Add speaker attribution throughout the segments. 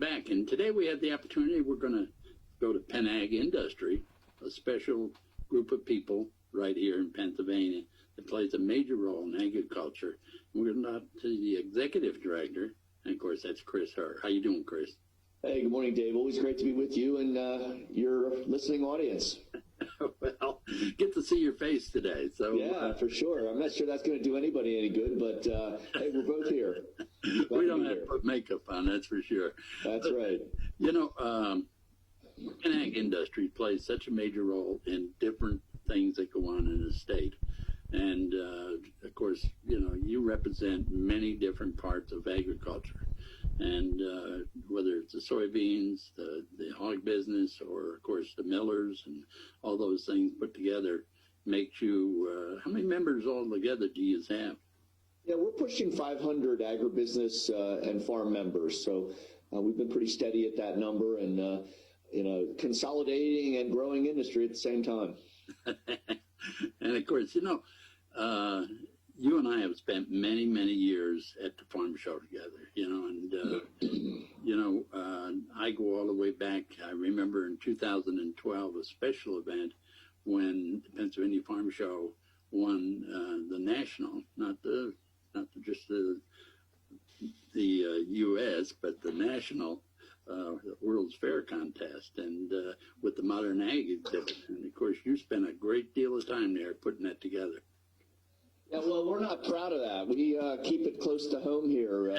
Speaker 1: back. And today we had the opportunity, we're going to go to PennAg Industry, a special group of people right here in Pennsylvania that plays a major role in agriculture. And we're going to talk to the executive director, and of course that's Chris Herr. How you doing, Chris?
Speaker 2: Hey, good morning, Dave. Always great to be with you and your listening audience.
Speaker 1: Well, get to see your face today. So
Speaker 2: yeah, for sure. I'm not sure that's going to do anybody any good, but hey, we're both here.
Speaker 1: We don't have to put makeup on, that's for sure.
Speaker 2: That's right.
Speaker 1: You know, PennAg Industry plays such a major role in different things that go on in the state. And, of course, you know, you represent many different parts of agriculture. And whether it's the soybeans, the hog business, or, of course, the millers and all those things put together makes you, how many members altogether do you have?
Speaker 2: Yeah, we're pushing 500 agribusiness and farm members. So we've been pretty steady at that number and, you know, consolidating and growing industry at the same time.
Speaker 1: And, of course, you know, you and I have spent many, many years at the farm show together, you know, and, you know, I go all the way back. I remember in 2012, a special event when the Pennsylvania Farm Show won the national, not just the U.S., but the national World's Fair contest, and with the Modern Ag exhibit. And, of course, you spent a great deal of time there putting that together.
Speaker 2: Yeah, well, we're not proud of that. We keep it close to home here.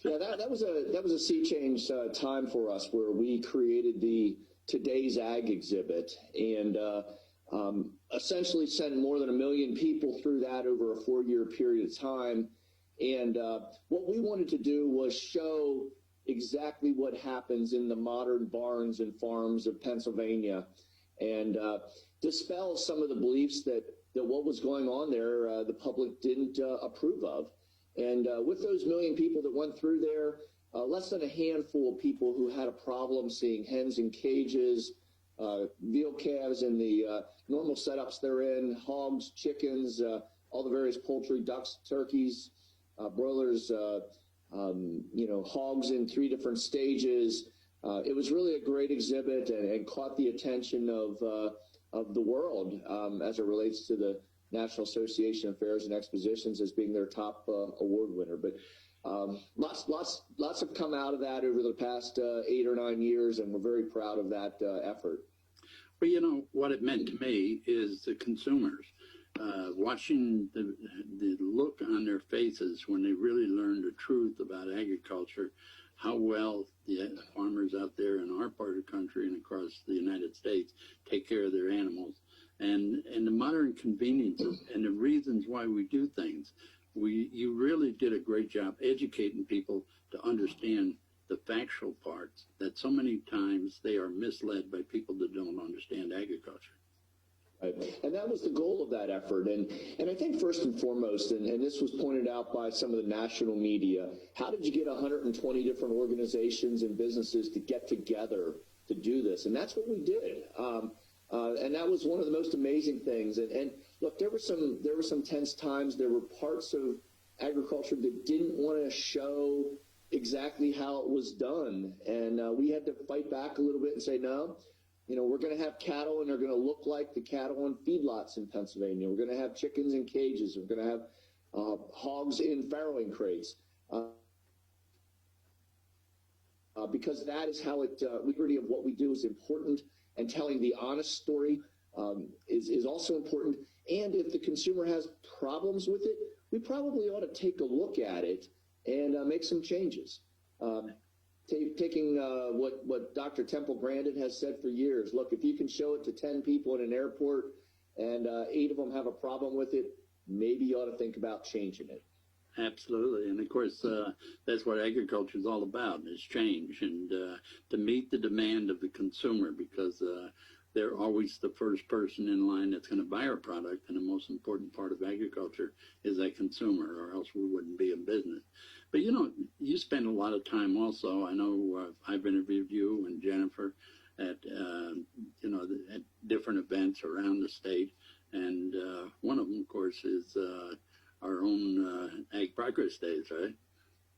Speaker 2: Yeah, that was a sea change time for us, where we created the Today's Ag exhibit, and essentially sent more than 1 million people through that over a 4-year period of time. And what we wanted to do was show exactly what happens in the modern barns and farms of Pennsylvania, and dispel some of the beliefs that what was going on there, the public didn't approve of. And with those 1 million people that went through there, less than a handful of people who had a problem seeing hens in cages, veal calves in the normal setups they're in, hogs, chickens, all the various poultry, ducks, turkeys, broilers, you know, hogs in 3 different stages. It was really a great exhibit and caught the attention of the world as it relates to the National Association of Fairs and Expositions as being their top award winner. But lots have come out of that over the past 8 or 9 years, and we're very proud of that effort.
Speaker 1: Well, you know, what it meant to me is the consumers. Watching the look on their faces when they really learn the truth about agriculture, how well the farmers out there in our part of the country and across the United States take care of their animals, and the modern conveniences and the reasons why we do things. You really did a great job educating people to understand the factual parts, that so many times they are misled by people that don't understand agriculture.
Speaker 2: Right. And that was the goal of that effort. And I think first and foremost, and this was pointed out by some of the national media, how did you get 120 different organizations and businesses to get together to do this? And that's what we did. And that was one of the most amazing things. And look, there were some tense times. There were parts of agriculture that didn't want to show exactly how it was done. And we had to fight back a little bit and say, no, you know, we're going to have cattle, and they're going to look like the cattle in feedlots in Pennsylvania. We're going to have chickens in cages. We're going to have hogs in farrowing crates. Because that is how integrity of what we do is important, and telling the honest story is also important. And if the consumer has problems with it, we probably ought to take a look at it and make some changes. Taking what Dr. Temple Grandin has said for years, look, if you can show it to 10 people in an airport and 8 of them have a problem with it, maybe you ought to think about changing it.
Speaker 1: Absolutely. And, of course, that's what agriculture is all about, is change, and to meet the demand of the consumer, because they're always the first person in line that's going to buy our product, and the most important part of agriculture is that consumer, or else we wouldn't be in business. But, you know, you spend a lot of time also. I know I've interviewed you and Jennifer at, you know, at different events around the state, and one of them, of course, is our own Ag Progress Days, right?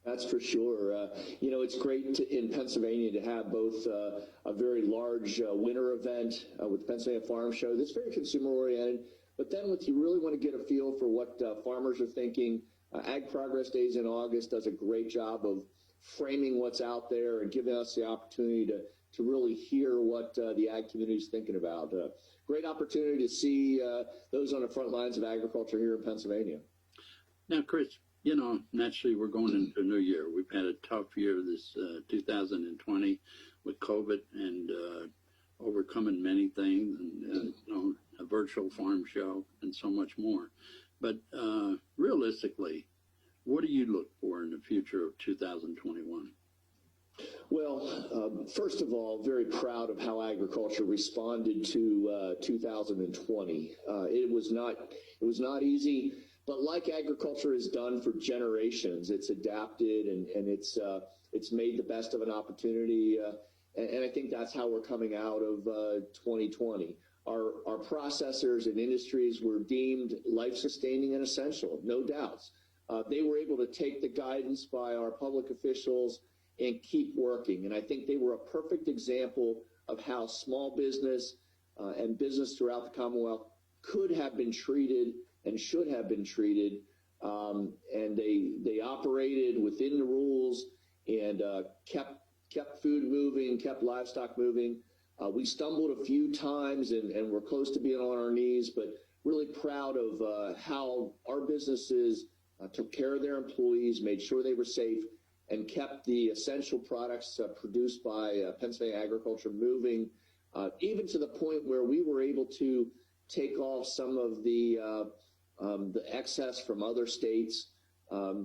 Speaker 2: That's for sure. It's great in Pennsylvania to have both a very large winter event with the Pennsylvania Farm Show that's very consumer oriented, but then if you really want to get a feel for what farmers are thinking, Ag Progress Days in August does a great job of framing what's out there and giving us the opportunity to really hear what the ag community is thinking about. Great opportunity to see those on the front lines of agriculture here in Pennsylvania.
Speaker 1: Now, Chris, naturally we're going into a new year. We've had a tough year this 2020 with COVID and overcoming many things and, a virtual farm show and so much more. But realistically, what do you look for in the future of 2021?
Speaker 2: Well, first of all, very proud of how agriculture responded to 2020. It was not easy, but like agriculture has done for generations, it's adapted and it's made the best of an opportunity. And I think that's how we're coming out of 2020. Our processors and industries were deemed life-sustaining and essential, no doubts. They were able to take the guidance by our public officials and keep working. And I think they were a perfect example of how small business and business throughout the Commonwealth could have been treated and should have been treated. And they operated within the rules and kept food moving, kept livestock moving. We stumbled a few times and we're close to being on our knees, but really proud of how our businesses took care of their employees, made sure they were safe, and kept the essential products produced by Pennsylvania agriculture moving, even to the point where we were able to take off some of the excess from other states,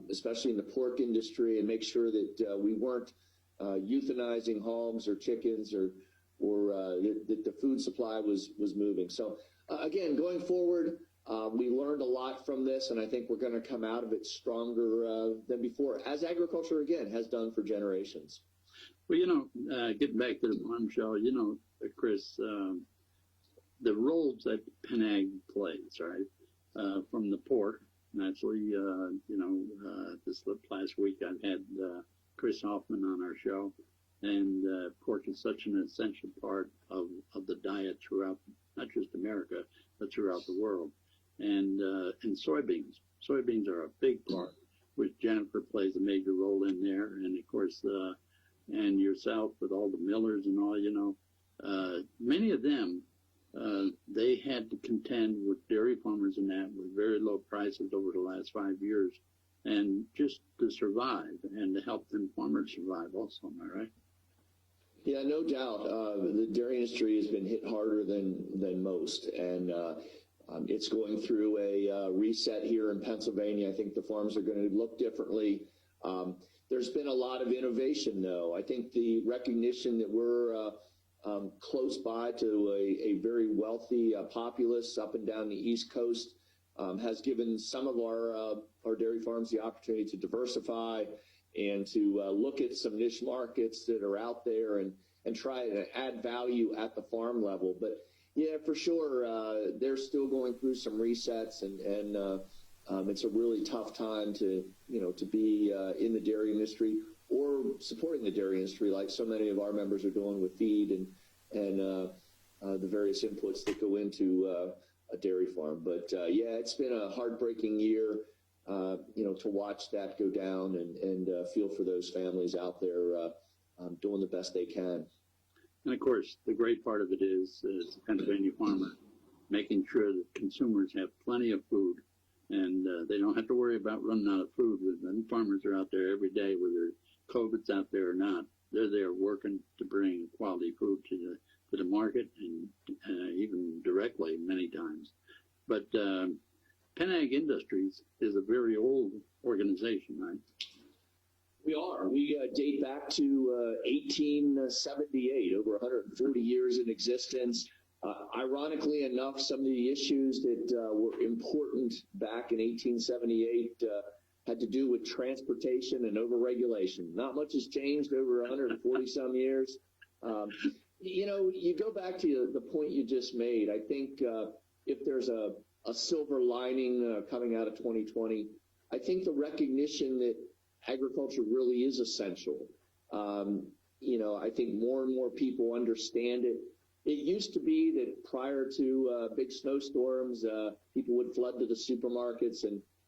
Speaker 2: especially in the pork industry, and make sure that we weren't euthanizing hogs or chickens or that the food supply was moving. So again, going forward, we learned a lot from this, and I think we're going to come out of it stronger than before, as agriculture, again, has done for generations.
Speaker 1: Well, getting back to the farm show, Chris, the roles that PennAg plays, right, from the pork, naturally, this last week I've had Chris Hoffman on our show, and pork is such an essential part of the diet throughout, not just America, but throughout the world. And soybeans. Soybeans are a big part, which Jennifer plays a major role in there. And of course, and yourself with all the millers and all, many of them, they had to contend with dairy farmers and that with very low prices over the last 5 years, and just to survive and to help them farmers survive also, am I right?
Speaker 2: Yeah, no doubt. The dairy industry has been hit harder than most, and it's going through a reset here in Pennsylvania. I think the farms are going to look differently. There's been a lot of innovation, though. I think the recognition that we're close by to a very wealthy populace up and down the East Coast has given some of our dairy farms the opportunity to diversify and to look at some niche markets that are out there and try to add value at the farm level. But yeah, for sure, they're still going through some resets, and it's a really tough time to be in the dairy industry or supporting the dairy industry like so many of our members are doing with feed and the various inputs that go into a dairy farm. But yeah, it's been a heartbreaking year, to watch that go down and feel for those families out there doing the best they can.
Speaker 1: And of course, the great part of it is the Pennsylvania farmer making sure that consumers have plenty of food and they don't have to worry about running out of food. And farmers are out there every day, whether COVID's out there or not. They're there working to bring quality food to the market and even directly many times. But PennAg Industries is a very old organization, right?
Speaker 2: We are. We date back to 1878, over 140 years in existence. Ironically enough, some of the issues that were important back in 1878 had to do with transportation and overregulation. Not much has changed over 140 some years. You go back to the point you just made. I think if there's a silver lining coming out of 2020, I think the recognition that agriculture really is essential. I think more and more people understand it. It used to be that prior to big snowstorms, people would flood to the supermarkets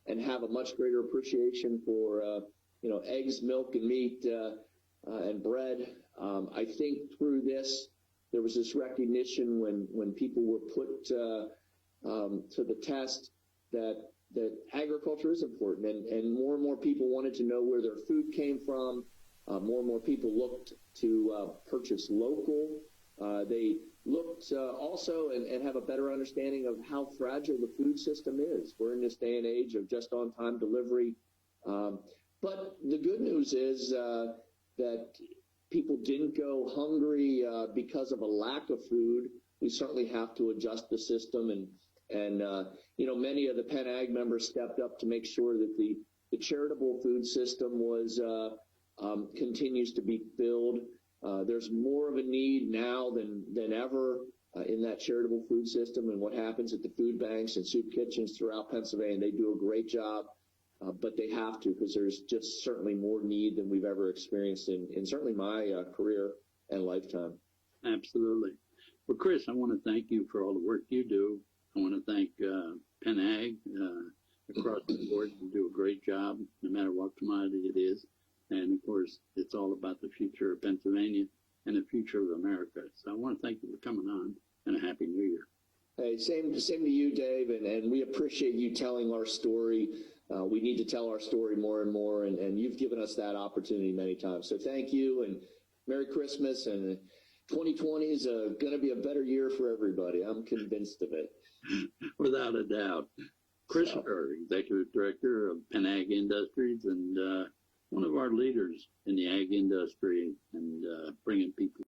Speaker 2: and have a much greater appreciation for, eggs, milk, and meat, and bread. I think through this, there was this recognition when people were put to the test that agriculture is important, and more people wanted to know where their food came from. More and more people looked to purchase local. They looked also and have a better understanding of how fragile the food system is. We're in this day and age of just on-time delivery. But the good news is that people didn't go hungry because of a lack of food. We certainly have to adjust the system, and many of the PennAg members stepped up to make sure that the charitable food system was continues to be filled. There's more of a need now than ever in that charitable food system, and what happens at the food banks and soup kitchens throughout Pennsylvania. They do a great job, but they have to, because there's just certainly more need than we've ever experienced in certainly my career and lifetime.
Speaker 1: Absolutely. Well, Chris, I want to thank you for all the work you do. I want to thank PennAg across the board. You do a great job, no matter what commodity it is. And, of course, it's all about the future of Pennsylvania and the future of America. So I want to thank you for coming on, and a Happy New Year.
Speaker 2: Hey, same to you, Dave, and we appreciate you telling our story. We need to tell our story more and more, and you've given us that opportunity many times. So thank you, and Merry Christmas, and 2020 is going to be a better year for everybody. I'm convinced of it.
Speaker 1: Without a doubt. Chris Herr, Executive Director of PennAg Industries, and one of our leaders in the ag industry, and bringing people